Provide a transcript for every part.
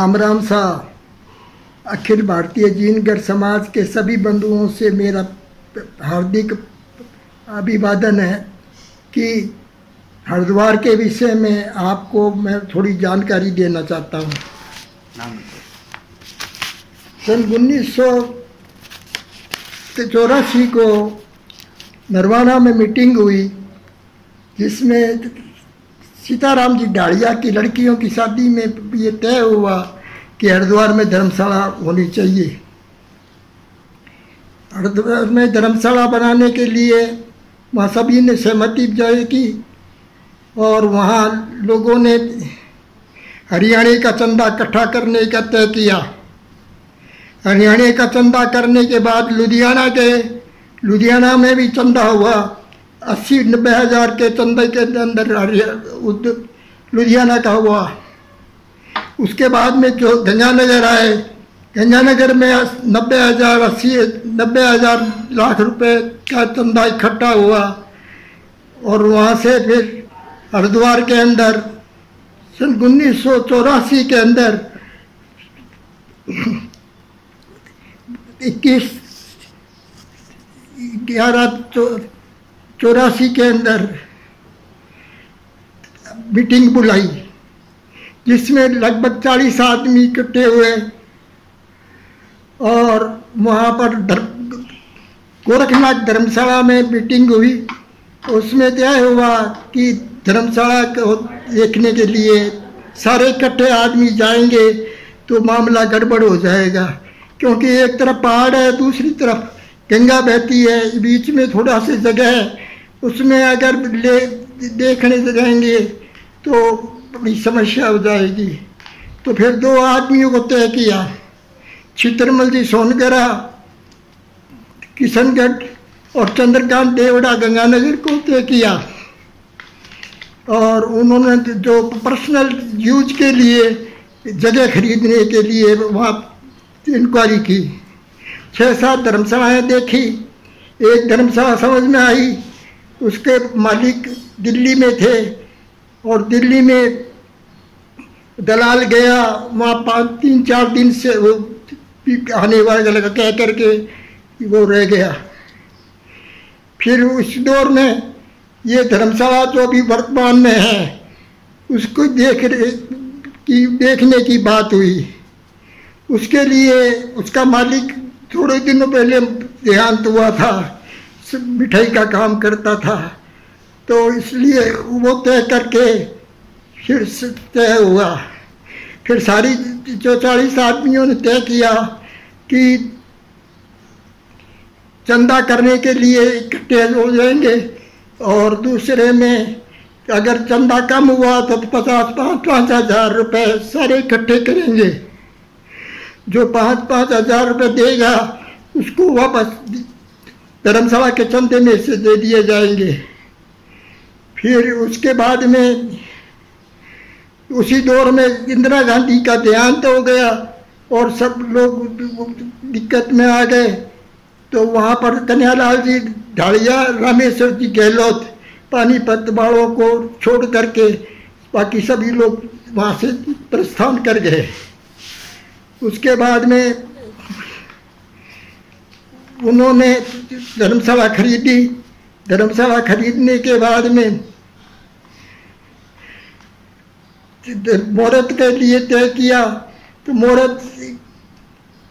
राम राम सा। अखिल भारतीय जीनगर समाज के सभी बंधुओं से मेरा हार्दिक अभिवादन है कि हरिद्वार के विषय में आपको मैं थोड़ी जानकारी देना चाहता हूँ। सन 1984 को नरवाना में मीटिंग हुई, जिसमें सीताराम जी ढालिया की लड़कियों की शादी में ये तय हुआ कि हरिद्वार में धर्मशाला होनी चाहिए। हरिद्वार में धर्मशाला बनाने के लिए वहाँ सभी ने सहमति जाहिर की और वहाँ लोगों ने हरियाणा का चंदा इकट्ठा करने का तय किया। हरियाणा का चंदा करने के बाद लुधियाना गए। लुधियाना में भी चंदा हुआ 80-90 हज़ार के चंदे के अंदर लुधियाना का हुआ। उसके बाद में जो गंगानगर आए, गंगानगर में 90 हज़ार लाख रुपए का चंदा इकट्ठा हुआ और वहाँ से फिर हरिद्वार के अंदर सन 1984 के अंदर 21/11/84 के अंदर मीटिंग बुलाई, जिसमें लगभग 40 आदमी इकट्ठे हुए और वहाँ पर गोरखनाथ धर्मशाला में मीटिंग हुई। उसमें तय हुआ कि धर्मशाला को देखने के लिए सारे इकट्ठे आदमी जाएंगे तो मामला गड़बड़ हो जाएगा, क्योंकि एक तरफ पहाड़ है, दूसरी तरफ गंगा बहती है, बीच में थोड़ा सी जगह है। उसमें अगर देखने जाएंगे तो बड़ी समस्या हो जाएगी। तो फिर 2 आदमियों को तय किया, चित्रमल जी सोनगरा किशनगढ़ और चंद्रकांत देवड़ा गंगानगर को तय किया। और उन्होंने जो पर्सनल यूज के लिए जगह खरीदने के लिए वहाँ इंक्वायरी की। 6-7 धर्मशालाएँ देखी, एक धर्मशाला समझ में आई। उसके मालिक दिल्ली में थे और दिल्ली में दलाल गया, वहाँ 3-4 दिन से वो आने वाले लगा कह करके वो रह गया। फिर उस दौर में ये धर्मशाला जो अभी वर्तमान में है उसको देखने की बात हुई। उसके लिए उसका मालिक थोड़े दिनों पहले देहांत हुआ था, मिठाई का काम करता था, तो इसलिए वो तय करके फिर तय हुआ। फिर सारी जो 40 आदमियों ने तय किया कि चंदा करने के लिए इकट्ठे हो जाएंगे और दूसरे में अगर चंदा कम हुआ तो 5 हज़ार रुपये सारे इकट्ठे करेंगे। जो 5 हज़ार रुपये देगा उसको वापस धर्मशाला के चंदे में से दे दिए जाएंगे। फिर उसके बाद में उसी दौर में इंदिरा गांधी का देहांत हो गया और सब लोग दिक्कत में आ गए। तो वहाँ पर कन्हैयालाल जी ढालिया, रामेश्वर जी गहलोत पानीपत वालों को छोड़ करके बाकी सभी लोग वहाँ से प्रस्थान कर गए। उसके बाद में उन्होंने धर्मशाला खरीदी। धर्मशाला खरीदने के बाद में मुहूर्त के लिए तय किया। तो मुहूर्त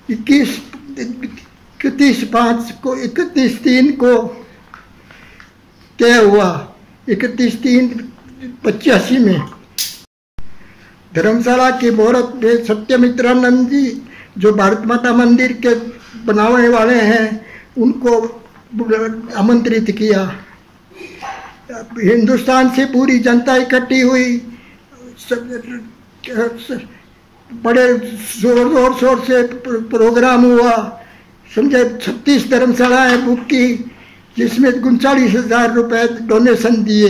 31/3 को तय हुआ। 31/3/85 में धर्मशाला के मुहूर्त में सत्यमित्रानंद जी जो भारत माता मंदिर के बनाने वाले हैं उनको आमंत्रित किया। हिंदुस्तान से पूरी जनता इकट्ठी हुई, बड़े जोर शोर से प्रोग्राम हुआ। समझे 36 धर्मशालाएँ बुक की, जिसमें 39,000 रुपये डोनेशन दिए।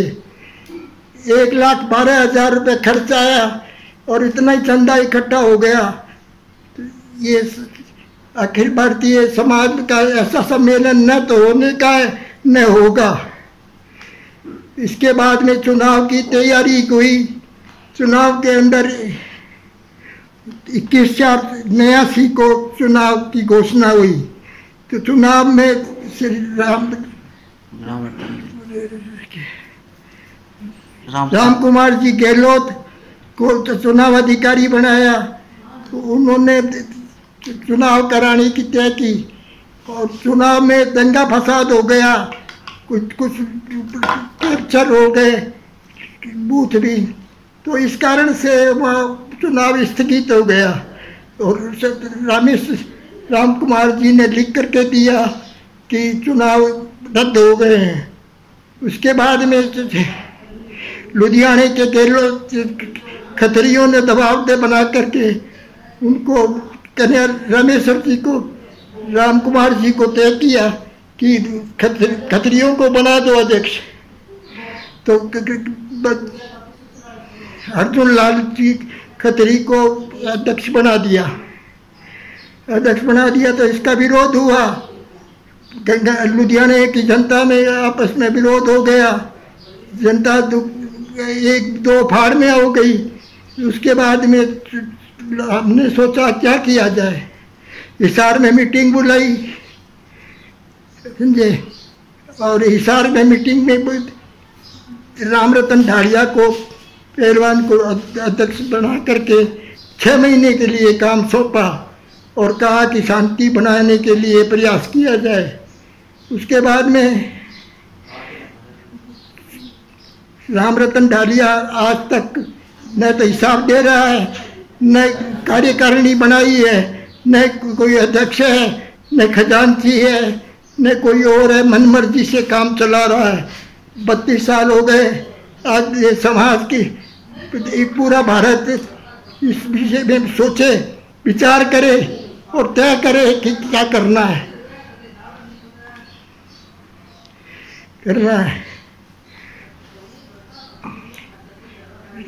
1,12,000 रुपये खर्च आया और इतना ही चंदा इकट्ठा हो गया। ये अखिल भारतीय समाज का ऐसा सम्मेलन न तो होने का है न होगा। इसके बाद में चुनाव की तैयारी हुई। चुनाव के अंदर 21/4/89 को चुनाव की घोषणा हुई। तो चुनाव में श्री राम कुमार जी गहलोत को तो चुनाव अधिकारी बनाया। तो उन्होंने चुनाव कराने की तय की और चुनाव में दंगा फसाद हो गया, कुछ कैप्चर हो गए बूथ भी। तो इस कारण से वह चुनाव स्थगित हो गया और राम कुमार जी ने लिख करके दिया कि चुनाव रद्द हो गए हैं। उसके बाद में लुधियाने के गहलोत खत्रियों ने दबाव दे बना करके उनको कन्हैया रामेश्वर जी को, राम कुमार जी को तय किया कि खत्रियों को बना दो अध्यक्ष। तो अर्जुन लाल जी खत्री को अध्यक्ष बना दिया। तो इसका विरोध हुआ, लुधियाने की जनता में आपस में विरोध हो गया, जनता एक दो फाड़ में हो गई। उसके बाद में हमने सोचा क्या किया जाए, हिसार में मीटिंग बुलाई, समझे। और हिसार में मीटिंग में रामरतन ढालिया को, पहलवान को अध्यक्ष बना करके 6 महीने के लिए काम सौंपा और कहा कि शांति बनाने के लिए प्रयास किया जाए। उसके बाद में रामरतन ढालिया आज तक न तो हिसाब दे रहा है, न कार्यकारिणी बनाई है, न कोई अध्यक्ष है, न खजांची है, न कोई और है, मनमर्जी से काम चला रहा है। 32 साल हो गए। आज ये समाज की पूरा भारत इस विषय में सोचे, विचार करे और तय करे कि क्या करना है।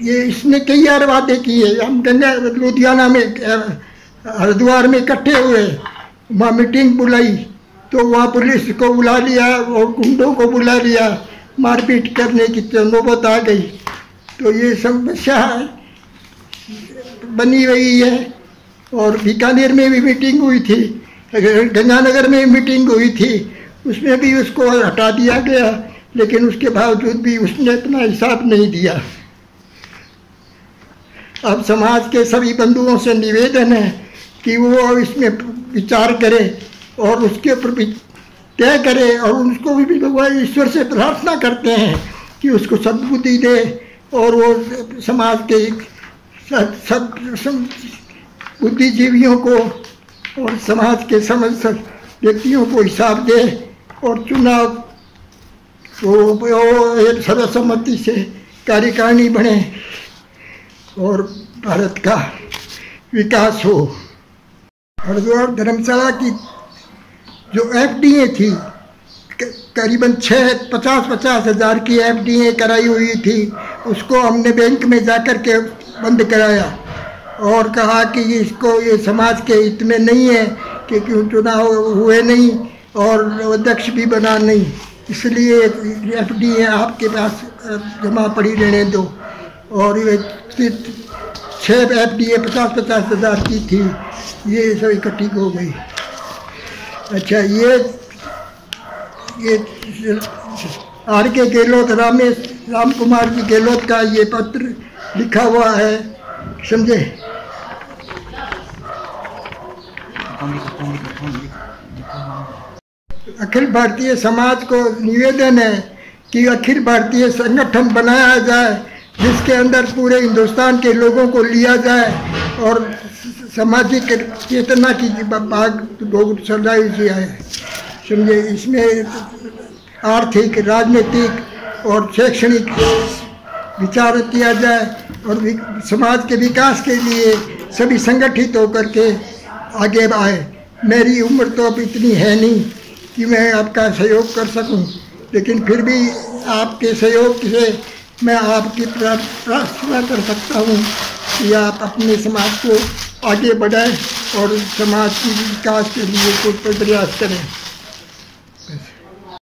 ये इसने कई बार वादे किए। हम गंगा लुधियाना में हरिद्वार में इकट्ठे हुए, वहाँ मीटिंग बुलाई तो वहाँ पुलिस को बुला लिया और गुंडों को बुला लिया, मारपीट करने की नौबत आ गई। तो ये समस्या बनी हुई है। और बीकानेर में भी मीटिंग हुई थी, गंगानगर में मीटिंग हुई थी, उसमें भी उसको हटा दिया गया, लेकिन उसके बावजूद भी उसने अपना हिसाब नहीं दिया। अब समाज के सभी बंधुओं से निवेदन है कि वो इसमें विचार करे और उसके ऊपर भी तय करे, और उसको भी भगवान ईश्वर से प्रार्थना करते हैं कि उसको सद्बुद्धि दे और वो समाज के सब बुद्धिजीवियों को और समाज के समस्त व्यक्तियों को हिसाब दे और चुनाव को सर्वसम्मति से कार्यकारिणी बने और भारत का विकास हो। हरिद्वार धर्मशाला की जो एफडीए थी, करीबन 50 हज़ार की एफडीए कराई हुई थी, उसको हमने बैंक में जाकर के बंद कराया और कहा कि इसको ये समाज के हित में नहीं है कि क्यों चुनाव हुए नहीं और अध्यक्ष भी बना नहीं, इसलिए एफडीए आपके पास जमा पड़ी रहने दो। और ये 6 एफडीए 50 हज़ार की थी, ये सब इकट्ठी हो गई। अच्छा, ये आर.के. गहलोत, राम कुमार जी गहलोत का ये पत्र लिखा हुआ है, समझे। अखिल भारतीय समाज को निवेदन है कि अखिल भारतीय संगठन बनाया जाए जिसके अंदर पूरे हिंदुस्तान के लोगों को लिया जाए और सामाजिक चेतना की भाग सजाई जाए, समझे। इसमें आर्थिक, राजनीतिक और शैक्षणिक विचार किया जाए और समाज के विकास के लिए सभी संगठित होकर के आगे आए। मेरी उम्र तो अब इतनी है नहीं कि मैं आपका सहयोग कर सकूं, लेकिन फिर भी आपके सहयोग से मैं आपकी प्रार्थना कर सकता हूं कि आप अपने समाज को आगे बढ़ाएं और समाज के विकास के लिए कुछ प्रयास करें।